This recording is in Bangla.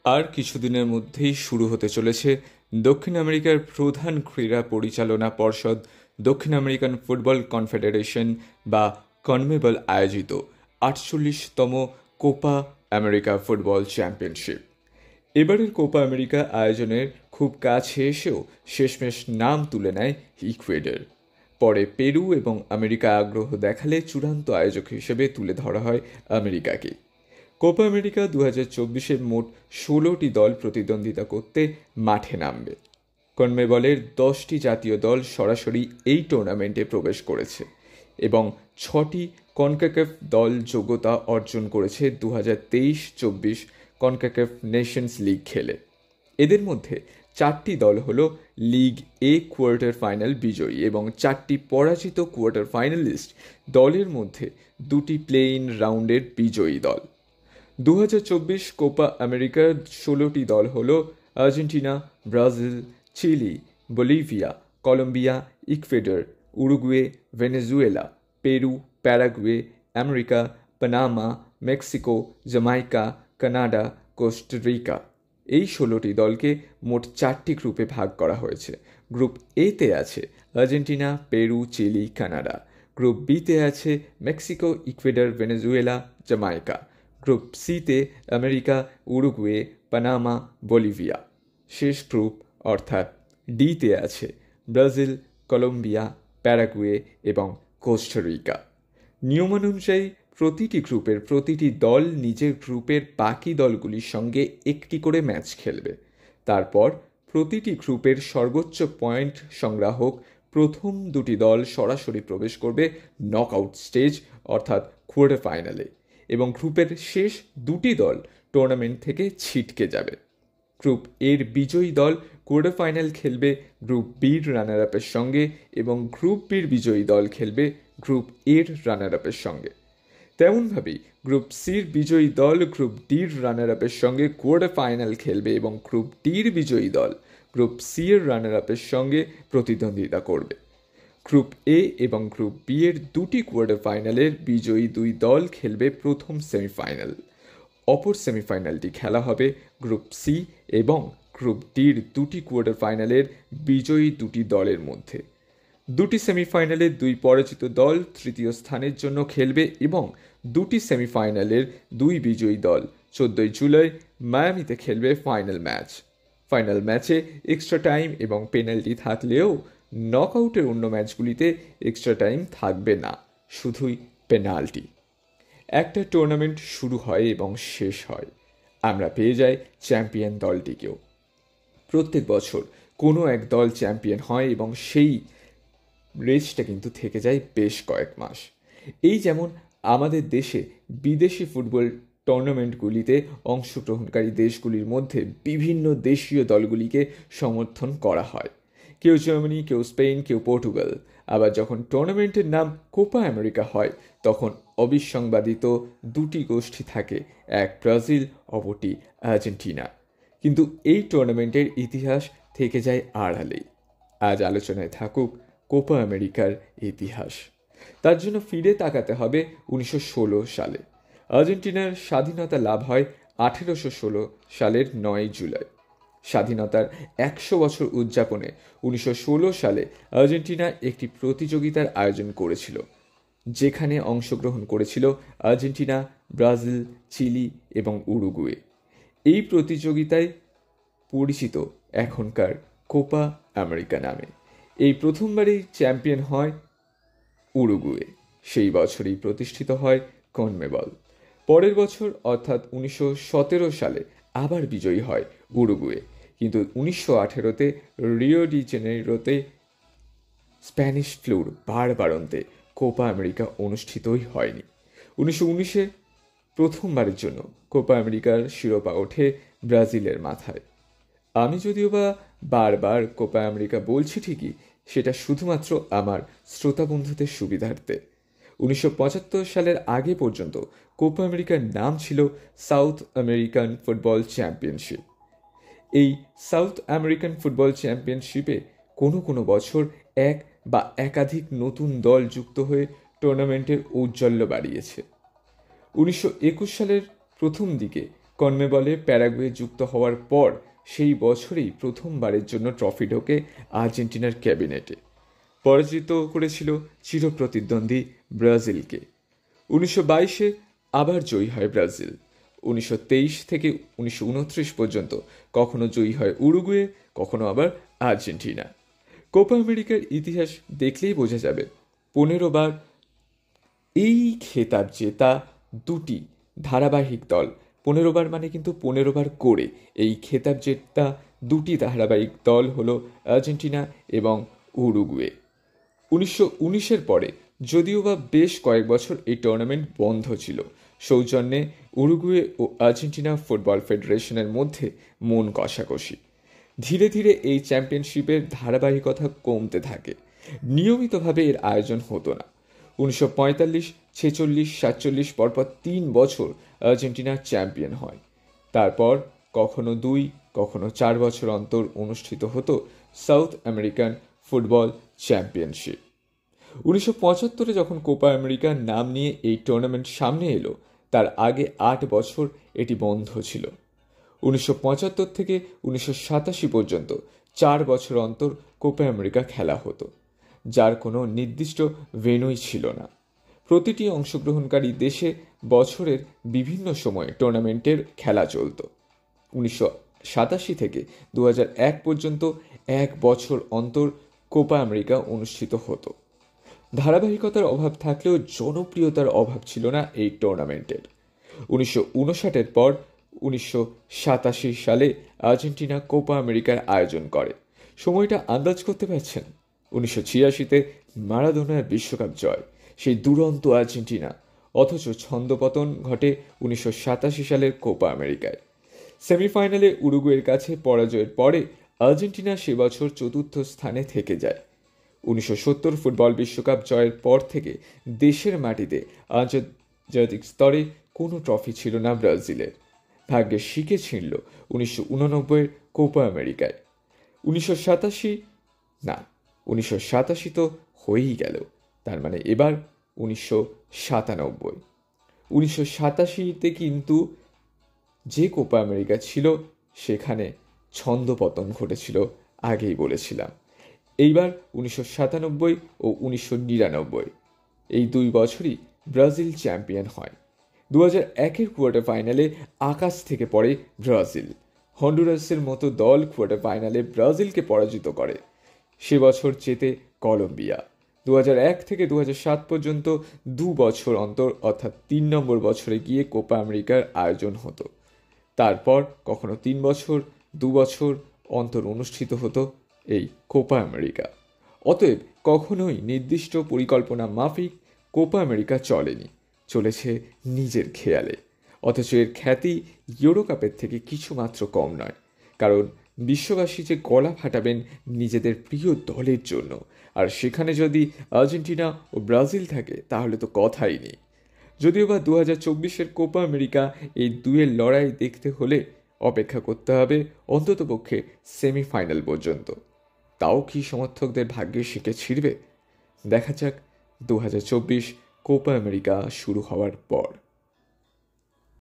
আর কিছুদিনের মধ্যেই শুরু হতে চলেছে দক্ষিণ আমেরিকার প্রধান ক্রীড়া পরিচালনা পর্ষদ দক্ষিণ আমেরিকান ফুটবল কনফেডারেশন বা কনমেবল আয়োজিত 48তম কোপা আমেরিকা ফুটবল চ্যাম্পিয়নশিপ। এবারের কোপা আমেরিকা আয়োজনের খুব কাছে এসেও শেষমেশ নাম তুলে নেয় ইকুয়েডর। পরে পেরু এবং আমেরিকা আগ্রহ দেখালে চূড়ান্ত আয়োজক হিসেবে তুলে ধরা হয় আমেরিকাকে। কোপা আমেরিকা 2024-এর মোট 16টি দল প্রতিদ্বন্দ্বিতা করতে মাঠে নামবে। কনমেবলের 10টি জাতীয় দল সরাসরি এই টুর্নামেন্টে প্রবেশ করেছে এবং 6টি কনকাকাফ দল যোগ্যতা অর্জন করেছে 2023-24 কনকাকাফ নেশনস লিগ খেলে। এদের মধ্যে 4টি দল হল লিগ এ কোয়ার্টার ফাইনাল বিজয়ী এবং 4টি পরাজিত কোয়ার্টার ফাইনালিস্ট দলের মধ্যে 2টি প্লে ইন রাউন্ডের বিজয়ী দল। 2024 কোপা আমেরিকার 16টি দল হল Argentina, Brazil, Chile, Bolivia, Colombia, Ecuador, Uruguay, Venezuela, Peru, Paraguay, America, Panama, Mexico, Jamaica, Canada, Costa Rica. এই 16টি দলকে মোট 4টি গ্রুপে ভাগ করা হয়েছে। গ্রুপ এতে আছে Argentina, Peru, Chile, Canada. Group বিতে আছে Mexico, Ecuador, Venezuela, Jamaica. Group সিতে আমেরিকা, উরুগুয়ে, পানামা, বলিভিয়া। শেষ গ্রুপ অর্থাৎ ডিতে আছে ব্রাজিল, কলম্বিয়া, প্যারাগুয়ে এবং কোস্টারিকা। নিয়মানুযায়ী প্রতিটি গ্রুপের প্রতিটি দল নিজের গ্রুপের বাকি দলগুলির সঙ্গে একটি করে ম্যাচ খেলবে। তারপর প্রতিটি গ্রুপের সর্বোচ্চ পয়েন্ট সংগ্রাহক প্রথম দুটি দল সরাসরি প্রবেশ করবে নকআউট স্টেজ অর্থাৎ কোয়ার্টার ফাইনালে এবং গ্রুপের শেষ দুটি দল টুর্নামেন্ট থেকে ছিটকে যাবে। গ্রুপ এর বিজয়ী দল কোয়ার্টার ফাইনাল খেলবে গ্রুপ বির রানার আপের সঙ্গে এবং গ্রুপ বির বিজয়ী দল খেলবে গ্রুপ এর রানার আপের সঙ্গে। তেমনভাবেই গ্রুপ সির বিজয়ী দল গ্রুপ ডির রানার আপের সঙ্গে কোয়ার্টার ফাইনাল খেলবে এবং গ্রুপ ডির বিজয়ী দল গ্রুপ সি এর রানার আপের সঙ্গে প্রতিদ্বন্দ্বিতা করবে। গ্রুপ এ এবং গ্রুপ বি এর দুটি কোয়ার্টার ফাইনালের বিজয়ী দুই দল খেলবে প্রথম সেমিফাইনাল। অপর সেমিফাইনালটি খেলা হবে গ্রুপ সি এবং গ্রুপ ডির দুটি কোয়ার্টার ফাইনালের বিজয়ী দুটি দলের মধ্যে। দুটি সেমিফাইনালে দুই পরাজিত দল তৃতীয় স্থানের জন্য খেলবে এবং দুটি সেমিফাইনালের দুই বিজয়ী দল 14 জুলাই মায়ামিতে খেলবে ফাইনাল ম্যাচ। ফাইনাল ম্যাচে এক্সট্রা টাইম এবং পেনাল্টি থাকলেও নকআউটের অন্য ম্যাচগুলিতে এক্সট্রা টাইম থাকবে না, শুধুই পেনাল্টি। একটা টুর্নামেন্ট শুরু হয় এবং শেষ হয়, আমরা পেয়ে যাই চ্যাম্পিয়ন দলটিকেও। প্রত্যেক বছর কোনো এক দল চ্যাম্পিয়ন হয় এবং সেই রেসটা কিন্তু থেকে যায় বেশ কয়েক মাস। এই যেমন আমাদের দেশে বিদেশি ফুটবল টুর্নামেন্টগুলিতে অংশগ্রহণকারী দেশগুলির মধ্যে বিভিন্ন দেশীয় দলগুলিকে সমর্থন করা হয়। কেউ জার্মানি, কেউ স্পেন, কেউ পর্তুগাল। আবার যখন টুর্নামেন্টের নাম কোপা আমেরিকা হয় তখন অবিসংবাদিত দুটি গোষ্ঠী থাকে, এক ব্রাজিল, অপরটি আর্জেন্টিনা। কিন্তু এই টুর্নামেন্টের ইতিহাস থেকে যায় আড়ালেই। আজ আলোচনায় থাকুক কোপা আমেরিকার ইতিহাস। তার জন্য ফিরে তাকাতে হবে 1916 সালে। আর্জেন্টিনার স্বাধীনতা লাভ হয় 1816 সালের 9 জুলাই। স্বাধীনতার 100 বছর উদযাপনে 1916 সালে আর্জেন্টিনা একটি প্রতিযোগিতার আয়োজন করেছিল, যেখানে অংশগ্রহণ করেছিল আর্জেন্টিনা, ব্রাজিল, চিলি এবং উরুগুয়ে। এই প্রতিযোগিতায় পরিচিত এখনকার কোপা আমেরিকা নামে। এই প্রথমবারই চ্যাম্পিয়ন হয় উরুগুয়ে। সেই বছরই প্রতিষ্ঠিত হয় কনমেবল। পরের বছর অর্থাৎ 1917 সালে আবার বিজয়ী হয় উরুগুয়ে, কিন্তু 1918-তে রিও ডি জেনেইরোতে স্প্যানিশ ফ্লুর বাড়বাড়ন্তে কোপা আমেরিকা অনুষ্ঠিতই হয়নি। 1919-এ প্রথমবারের জন্য কোপা আমেরিকার শিরোপা ওঠে ব্রাজিলের মাথায়। আমি যদিও বা বারবার কোপা আমেরিকা বলছি ঠিকই, সেটা শুধুমাত্র আমার শ্রোতা বন্ধুদের সুবিধার্থে। 1975 সালের আগে পর্যন্ত কোপা আমেরিকার নাম ছিল সাউথ আমেরিকান ফুটবল চ্যাম্পিয়নশিপ। এই সাউথ আমেরিকান ফুটবল চ্যাম্পিয়নশিপে কোনো কোনো বছর এক বা একাধিক নতুন দল যুক্ত হয়ে টুর্নামেন্টের ঔজ্জ্বল্য বাড়িয়েছে। 1921 সালের প্রথম দিকে কনমেবলে প্যারাগুয়ে যুক্ত হওয়ার পর সেই বছরেই প্রথমবারের জন্য ট্রফি ঢোকে আর্জেন্টিনার ক্যাবিনেটে। পরাজিত করেছিল চিরপ্রতিদ্বন্দ্বী ব্রাজিলকে। 1922-এ আবার জয়ী হয় ব্রাজিল। 1923 থেকে 1929 পর্যন্ত কখনো জয়ী হয় উরুগুয়ে, কখনো আবার আর্জেন্টিনা। কোপা আমেরিকার ইতিহাস দেখলেই বোঝা যাবে 15 বার এই খেতাব জেতা দুটি ধারাবাহিক দল, 15 বার মানে কিন্তু 15 বার করে এই খেতাব জেতা দুটি ধারাবাহিক দল হলো আর্জেন্টিনা এবং উরুগুয়ে। 1919-এর পরে যদিও বা বেশ কয়েক বছর এই টুর্নামেন্ট বন্ধ ছিল, সৌজন্যে উরুগুয়ে ও আর্জেন্টিনা ফুটবল ফেডারেশনের মধ্যে মন কষাকষি। ধীরে ধীরে এই চ্যাম্পিয়নশিপের ধারাবাহিকতা কমতে থাকে, নিয়মিতভাবে এর আয়োজন হতো না। 1945, 46, 47 পরপর 3 বছর আর্জেন্টিনা চ্যাম্পিয়ন হয়। তারপর কখনো 2, কখনো 4 বছর অন্তর অনুষ্ঠিত হতো সাউথ আমেরিকান ফুটবল চ্যাম্পিয়নশিপ। 1975-এ যখন কোপা আমেরিকার নাম নিয়ে এই টুর্নামেন্ট সামনে এলো, তার আগে 8 বছর এটি বন্ধ ছিল। 1975 থেকে 1987 পর্যন্ত 4 বছর অন্তর কোপা আমেরিকা খেলা হতো, যার কোনো নির্দিষ্ট ভেন্যুই ছিল না। প্রতিটি অংশগ্রহণকারী দেশে বছরের বিভিন্ন সময়ে টুর্নামেন্টের খেলা চলত। 1987 থেকে 2001 পর্যন্ত 1 বছর অন্তর কোপা আমেরিকা অনুষ্ঠিত হতো। ধারাবাহিকতার অভাব থাকলেও জনপ্রিয়তার অভাব ছিল না এই টুর্নামেন্টের। 1959-এর পর 1987 সালে আর্জেন্টিনা কোপা আমেরিকার আয়োজন করে। সময়টা আন্দাজ করতে পারছেন? 1986-তে মারাদোনার বিশ্বকাপ জয়, সেই দুরন্ত আর্জেন্টিনা, অথচ ছন্দপতন ঘটে 1987 সালের কোপা আমেরিকায়। সেমিফাইনালে উরুগুয়ের কাছে পরাজয়ের পরে আর্জেন্টিনা সে বছর 4র্থ স্থানে থেকে যায়। 1970 ফুটবল বিশ্বকাপ জয়ের পর থেকে দেশের মাটিতে আন্তর্জাতিক স্তরে কোনো ট্রফি ছিল না ব্রাজিলের। ভাগ্যে শিখে ছিনল 1989-এর কোপা আমেরিকায়। 1987 তো হয়েই গেল, তার মানে এবার 1997। 1987-তে কিন্তু যে কোপা আমেরিকা ছিল সেখানে ছন্দপতন ঘটেছিল, আগেই বলেছিলাম। এইবার 1997 ও 1999 এই 2 বছরই ব্রাজিল চ্যাম্পিয়ন হয়। 2001-এর কোয়ার্টার ফাইনালে আকাশ থেকে পড়ে ব্রাজিল। হন্ডুরাসের মতো দল কোয়ার্টার ফাইনালে ব্রাজিলকে পরাজিত করে। সে বছর জেতে কলম্বিয়া। 2001 থেকে 2007 পর্যন্ত 2 বছর অন্তর অর্থাৎ 3 নম্বর বছরে গিয়ে কোপা আমেরিকার আয়োজন হতো। তারপর কখনো 3 বছর, 2 বছর অন্তর অনুষ্ঠিত হতো এই কোপা আমেরিকা। অতএব কখনোই নির্দিষ্ট পরিকল্পনা মাফিক কোপা আমেরিকা চলেনি, চলেছে নিজের খেয়ালে। অথচ এর খ্যাতি ইউরো কাপের থেকে কিছুমাত্র কম নয়, কারণ বিশ্ববাসী যে গলা ফাটাবেন নিজেদের প্রিয় দলের জন্য, আর সেখানে যদি আর্জেন্টিনা ও ব্রাজিল থাকে তাহলে তো কথাই নেই। যদিও বা 2024-এর কোপা আমেরিকা এই দুয়ের লড়াই দেখতে হলে অপেক্ষা করতে হবে অন্ততপক্ষে সেমিফাইনাল পর্যন্ত। তাও কি সমর্থকদের ভাগ্যে শিখে ছিড়বে? দেখা যাক 2024 কোপা আমেরিকা শুরু হওয়ার পর।